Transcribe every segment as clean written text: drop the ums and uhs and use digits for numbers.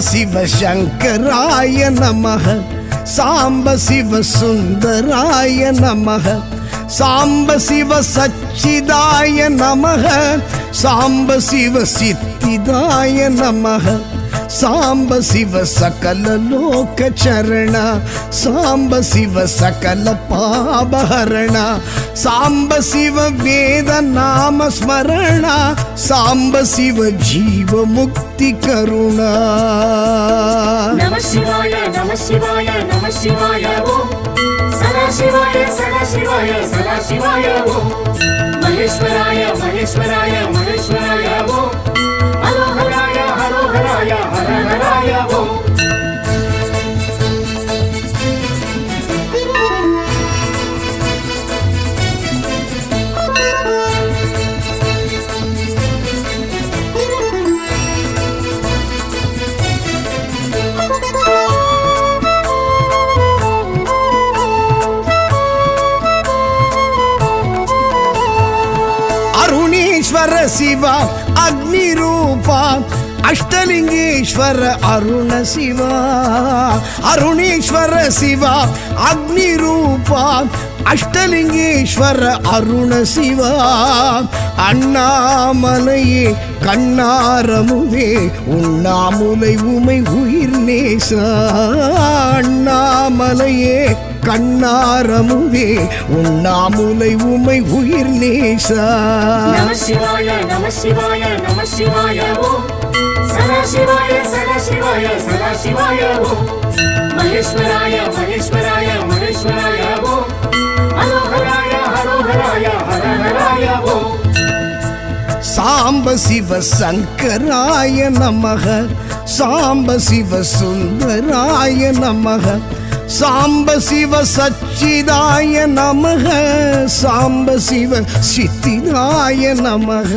शिव शंकराय नमः सांब शिव सुंदराय नमः सांब शिव सच्चिदाय नमः सांब शिव सिद्धिदाय नमः सांब शिव सकल लोक चरण सांब शिव सकल पापहरण सांब शिव वेद नाम स्मरण सांब शिव जीव मुक्ति करुणा। नमः शिवाय नमः शिवाय नमः शिवाय ओम सदा शिवाय सदा शिवाय सदा शिवाय ओम महेश्वराय महेश्वराय महेश्वराय ओम हरोहराय हरोहराय हरहराय ओम। अरुणेश्वर शिवा अग्निरूपा अष्टलिंगेश्वर अरुण शिवा अरुणेश्वर शिवा अग्निरूपा अष्टलिंगेश्वर अरुण शिवा अण्णामलये कण्णारमुवे उन्नामुलै उमै उयिर् नेसा अण्णामलये कण्णारमुवे उन्नामुलै उमै उयिर् नेसा। नमः शिवाय नमः शिवाय नमः शिवाय ओम सदा शिवाय सदा शिवाय सदा शिवाय ओम महेश्वराय महेश्वराय महेश्वराय ओम हरोहराय हरोहराय हरहराय ओम। सांब शिव शंकराय नमः सांब शिव सुंदराय नमः सांब शिव सच्चिदाय नमः सांब शिव सिद्धिदाय नमः।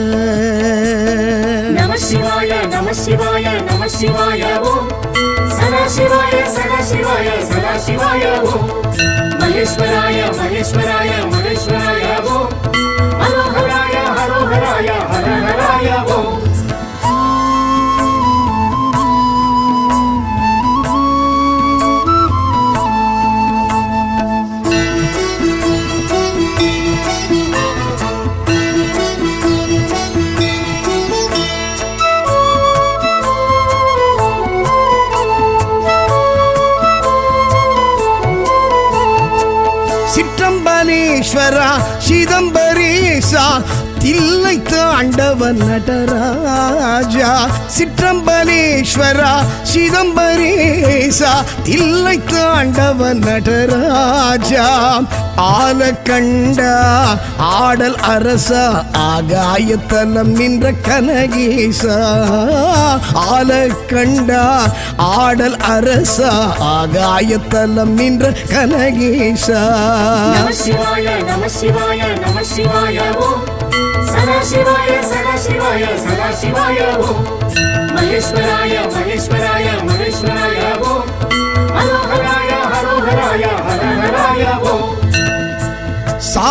नमः शिवाय नमः शिवाय नमः शिवाय ओम सदा शिवाय सदा शिवाय सदा शिवाय ओम महेश्वराय महेश्वराय महेश्वराय ओम हरोहराय हरोहराय हरहराय ओम। சிற்றம்பலேஸ்வரா சிதம்பரேசா தில்லை தாண்டவ நடராஜா சிற்றம்பலேஸ்வரா சிதம்பரேசா தில்லை தாண்டவ நடராஜா ஆலகண்டா ஆடல் அரசா ஆகாயத்தலம் நின்ற கனகேசா ஆலகண்டா ஆடல் அரசா ஆகாயத்தலம் நின்ற கனகேசா। नमः शिवाय नमः शिवाय नमः शिवाय ओम सदा शिवाय सदा शिवाय सदा शिवाय ओम महेश्वराय महेश्वराय महेश्वराय